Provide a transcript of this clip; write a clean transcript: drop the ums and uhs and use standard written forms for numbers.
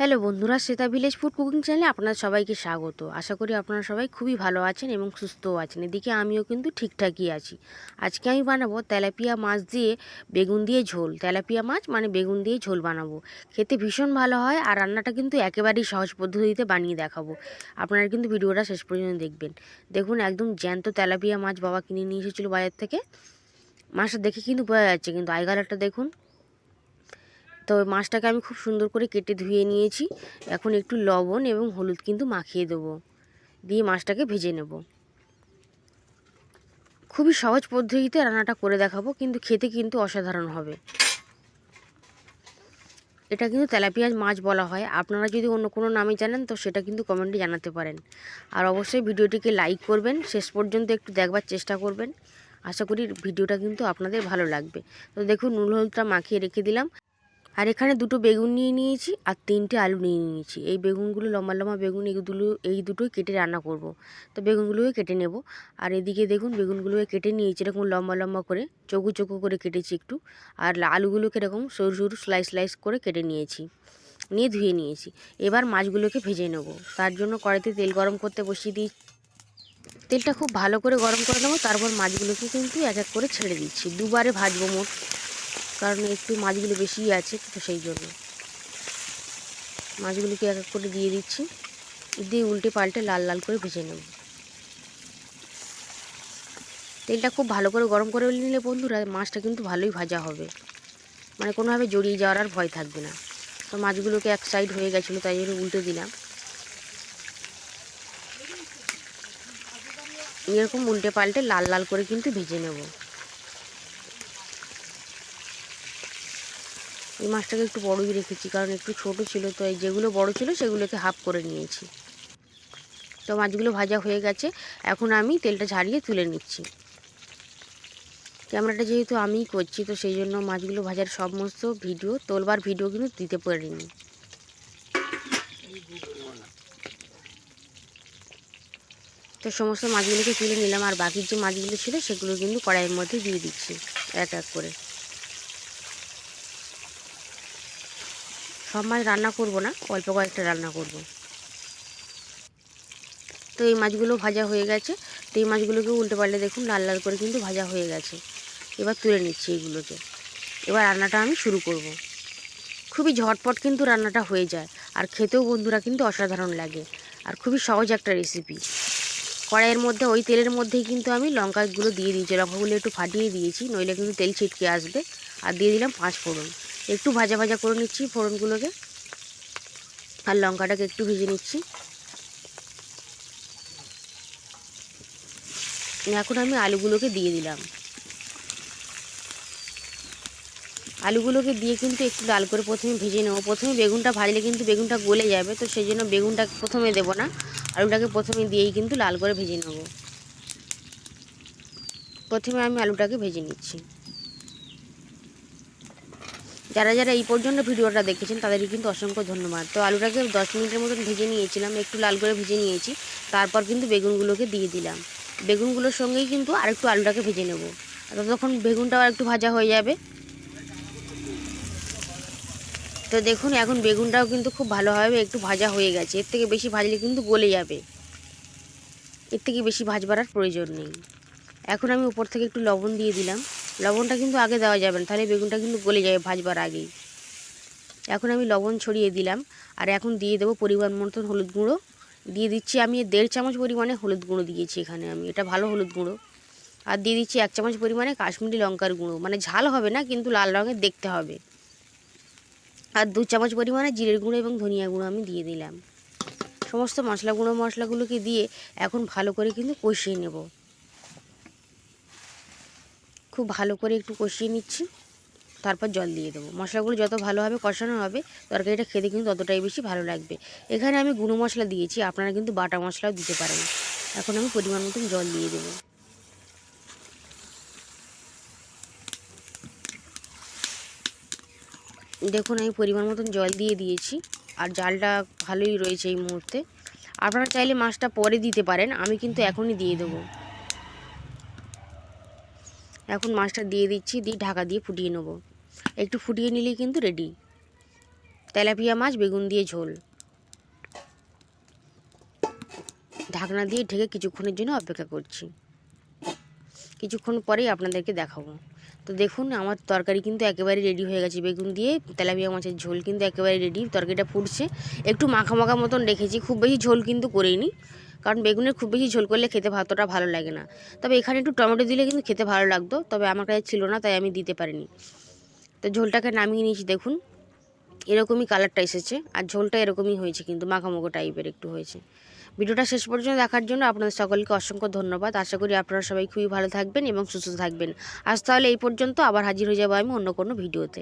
Hello বন্ধুরা, Shweta village food cooking চ্যানেলে আপনাদের সবাইকে স্বাগত। আশা করি আপনারা সবাই খুবই ভালো আছেন এবং সুস্থও আছেন। এদিকে আমিও কিন্তু ঠিকঠাকই আছি। আজকে আমি বানাবো তেলাপিয়া মাছ দিয়ে বেগুন দিয়ে ঝোল। তেলাপিয়া মাছ মানে বেগুন দিয়ে ঝোল বানাবো। খেতে ভীষণ ভালো হয় আর রান্নাটা কিন্তু একেবারেই সহজ পদ্ধতিতে বানিয়ে দেখাবো। আপনারা কিন্তু ভিডিওটা শেষ পর্যন্ত দেখবেন। দেখুন, একদম জ্যান্ত তেলাপিয়া মাছ বাবা কিনে নিয়ে এসেছিলো বাজার থেকে। মাছটা দেখে কিন্তু বোঝা যাচ্ছে, কিন্তু আই কালারটা দেখুন। তো মাছটাকে আমি খুব সুন্দর করে কেটে ধুয়ে নিয়েছি। এখন একটু লবণ এবং হলুদ কিন্তু মাখিয়ে দেবো, দিয়ে মাছটাকে ভেজে নেব। খুবই সহজ পদ্ধতিতে রান্নাটা করে দেখাবো, কিন্তু খেতে কিন্তু অসাধারণ হবে। এটা কিন্তু তেলাপিয়া মাছ বলা হয়। আপনারা যদি অন্য কোনো নামে জানেন তো সেটা কিন্তু কমেন্টে জানাতে পারেন। আর অবশ্যই ভিডিওটিকে লাইক করবেন, শেষ পর্যন্ত একটু দেখবার চেষ্টা করবেন। আশা করি ভিডিওটা কিন্তু আপনাদের ভালো লাগবে। তো দেখুন, নুন হলুদটা মাখিয়ে রেখে দিলাম। আর এখানে দুটো বেগুন নিয়ে নিয়েছি আর 3টে আলু নিয়ে নিয়েছি। এই বেগুনগুলো লম্বা লম্বা বেগুন, এই দুটোই কেটে রান্না করব। তো বেগুনগুলোকে কেটে নেব। আর এদিকে দেখুন, বেগুনগুলোকে কেটে নিয়েছি এরকম লম্বা লম্বা করে, চৌকো চৌকো করে কেটেছি একটু। আর আলুগুলোকে এরকম সরু সরু স্লাইস স্লাইস করে কেটে নিয়েছি, নিয়ে ধুয়ে নিয়েছি। এবার মাছগুলোকে ভেজে নেব। তার জন্য কড়াইতে তেল গরম করতে বসিয়ে দিই। তেলটা খুব ভালো করে গরম করে নেবো। তারপর মাছগুলোকে কিন্তু এক এক করে ছেড়ে দিচ্ছি। দুবারে ভাজবো মোট, কারণ একটু মাছগুলো বেশিই আছে, তো সেই জন্য মাছগুলোকে এক এক করে দিয়ে দিচ্ছি, দিয়ে উল্টে পাল্টে লাল লাল করে ভেজে নেব। তেলটা খুব ভালো করে গরম করে নিলে বন্ধুরা মাছটা কিন্তু ভালোই ভাজা হবে, মানে কোনোভাবে জড়িয়ে যাওয়ার আর ভয় থাকবে না। তো মাছগুলোকে এক সাইড হয়ে গেছিলো, তাই জন্য উল্টে দিলাম। এরকম উল্টে পাল্টে লাল লাল করে কিন্তু ভেজে নেব। এই মাছটাকে একটু বড়ই রেখেছি, কারণ একটু ছোট ছিল, তো এই যেগুলো বড় ছিল সেগুলোকে হাফ করে নিয়েছি। তো মাছগুলো ভাজা হয়ে গেছে। এখন আমি তেলটা ঝারিয়ে তুলে নিচ্ছি। ক্যামেরাটা যেহেতু আমিই করছি, তো সেই জন্য মাছগুলো ভাজার সমস্ত ভিডিও তোলবার ভিডিও কিন্তু দিতে পারিনি। তো সমস্ত মাছগুলোকে তুলে নিলাম, আর বাকি যে মাছগুলো ছিল সেগুলো কিন্তু কড়াইয়ের মধ্যে দিয়ে দিচ্ছি এক এক করে। সব মাছ রান্না করব না, অল্প কয়েকটা রান্না করব। তো এই মাছগুলো ভাজা হয়ে গেছে। তো এই মাছগুলোকে উল্টে পাল্টে দেখুন লাল লাল করে কিন্তু ভাজা হয়ে গেছে। এবার তুলে নিচ্ছি এইগুলোকে। এবার রান্নাটা আমি শুরু করব। খুবই ঝটপট কিন্তু রান্নাটা হয়ে যায়, আর খেতেও বন্ধুরা কিন্তু অসাধারণ লাগে, আর খুবই সহজ একটা রেসিপি। কড়াইয়ের মধ্যে ওই তেলের মধ্যেই কিন্তু আমি লঙ্কাগুলো দিয়ে দিয়েছি। লঙ্কাগুলো একটু ফাটিয়ে দিয়েছি, নইলে কিন্তু তেল ছিটকে আসবে। আর দিয়ে দিলাম 5 ফোড়ন। একটু ভাজা ভাজা করে নিচ্ছি ফোড়নগুলোকে, আর লঙ্কাটাকে একটু ভেজে নিচ্ছি। এখন আমি আলুগুলোকে দিয়ে দিলাম। আলুগুলোকে দিয়ে কিন্তু একটু লাল করে প্রথমে ভেজে নেবো। প্রথমে বেগুনটা ভাজলে কিন্তু বেগুনটা গলে যাবে, তো সেই জন্য বেগুনটা প্রথমে দেবো না, আলুটাকে প্রথমে দিয়েই কিন্তু লাল করে ভেজে নেব। প্রথমে আমি আলুটাকে ভেজে নিচ্ছি। যারা যারা এই পর্যন্ত ভিডিওটা দেখেছেন তাদেরই কিন্তু অসংখ্য ধন্যবাদ। তো আলুটাকে 10 মিনিটের মতন ভেজে নিয়েছিলাম, একটু লাল করে ভেজে নিয়েছি। তারপর কিন্তু বেগুনগুলোকে দিয়ে দিলাম। বেগুনগুলোর সঙ্গেই কিন্তু আরেকটু আলুটাকে ভেজে নেব। ততক্ষণ বেগুনটাও একটু ভাজা হয়ে যাবে। তো দেখুন, এখন বেগুনটাও কিন্তু খুব ভালোভাবে একটু ভাজা হয়ে গেছে। এর থেকে বেশি ভাজলে কিন্তু গলে যাবে, এর থেকে বেশি ভাজবার আর প্রয়োজন নেই। এখন আমি উপর থেকে একটু লবণ দিয়ে দিলাম। লবণটা কিন্তু আগে দেওয়া যাবে না, তাহলে বেগুনটা কিন্তু গলে যাবে ভাজবার আগেই। এখন আমি লবণ ছড়িয়ে দিলাম। আর এখন দিয়ে দেবো পরিমাণ মতন হলুদ গুঁড়ো। দিয়ে দিচ্ছি আমি 1.5 চামচ পরিমাণে হলুদ গুঁড়ো দিয়েছি এখানে আমি, এটা ভালো হলুদ গুঁড়ো। আর দিয়ে দিচ্ছি 1 চামচ পরিমাণে কাশ্মীরি লঙ্কার গুঁড়ো, মানে ঝাল হবে না কিন্তু লাল রঙের দেখতে হবে। আর 2 চামচ পরিমাণে জিরের গুঁড়ো এবং ধনিয়া গুঁড়ো আমি দিয়ে দিলাম। সমস্ত মশলাগুলোকে দিয়ে এখন ভালো করে কিন্তু কষিয়ে নেব। খুব ভালো করে একটু কষিয়ে নিচ্ছি, তারপর জল দিয়ে দেবো। মশলাগুলো যত ভালোভাবে কষানো হবে তরকারিটা খেতে কিন্তু ততটাই বেশি ভালো লাগবে। এখানে আমি গুঁড়ো মশলা দিয়েছি, আপনারা কিন্তু বাটা মশলাও দিতে পারেন। এখন আমি পরিমাণ মতন জল দিয়ে দেবো। দেখুন, আমি পরিমাণ মতন জল দিয়ে দিয়েছি, আর জালটা ভালোই রয়েছে এই মুহূর্তে। আপনারা চাইলে মাছটা পরে দিতে পারেন, আমি কিন্তু এখনই দিয়ে দেবো। এখন মাছটা দিয়ে দিচ্ছি, দিয়ে ঢাকা দিয়ে ফুটিয়ে নেব। একটু ফুটিয়ে নিলেই কিন্তু রেডি। তেলাপিয়া মাছ বেগুন দিয়ে ঝোল। ঢাকনা দিয়ে ঢেকে কিছুক্ষণের জন্য অপেক্ষা করছি। কিছুক্ষণ পরেই আপনাদেরকে দেখাবো। তো দেখুন আমার তরকারি কিন্তু একেবারে রেডি হয়ে গেছে। বেগুন দিয়ে তেলাপিয়া মাছের ঝোল কিন্তু একেবারে রেডি। তরকারিটা ফুটছে, একটু মাখা মাখা মতন রেখেছি, খুব বেশি ঝোল কিন্তু করিনি, কারণ বেগুনের খুব বেশি ঝোল করলে খেতে ভাতটা ভালো লাগে না। তবে এখানে একটু টমেটো দিলে কিন্তু খেতে ভালো লাগতো, তবে আমার কাছে ছিল না তাই আমি দিতে পারিনি। তো ঝোলটাকে নামিয়ে নিয়েছি, দেখুন এরকমই কালারটা এসেছে, আর ঝোলটা এরকমই হয়েছে, কিন্তু মাখামাখো টাইপের একটু হয়েছে। ভিডিওটা শেষ পর্যন্ত দেখার জন্য আপনাদের সকলকে অসংখ্য ধন্যবাদ। আশা করি আপনারা সবাই খুবই ভালো থাকবেন এবং সুস্থ থাকবেন। আজ তাহলে এই পর্যন্ত, আবার হাজির হয়ে যাবো আমি অন্য কোনো ভিডিওতে।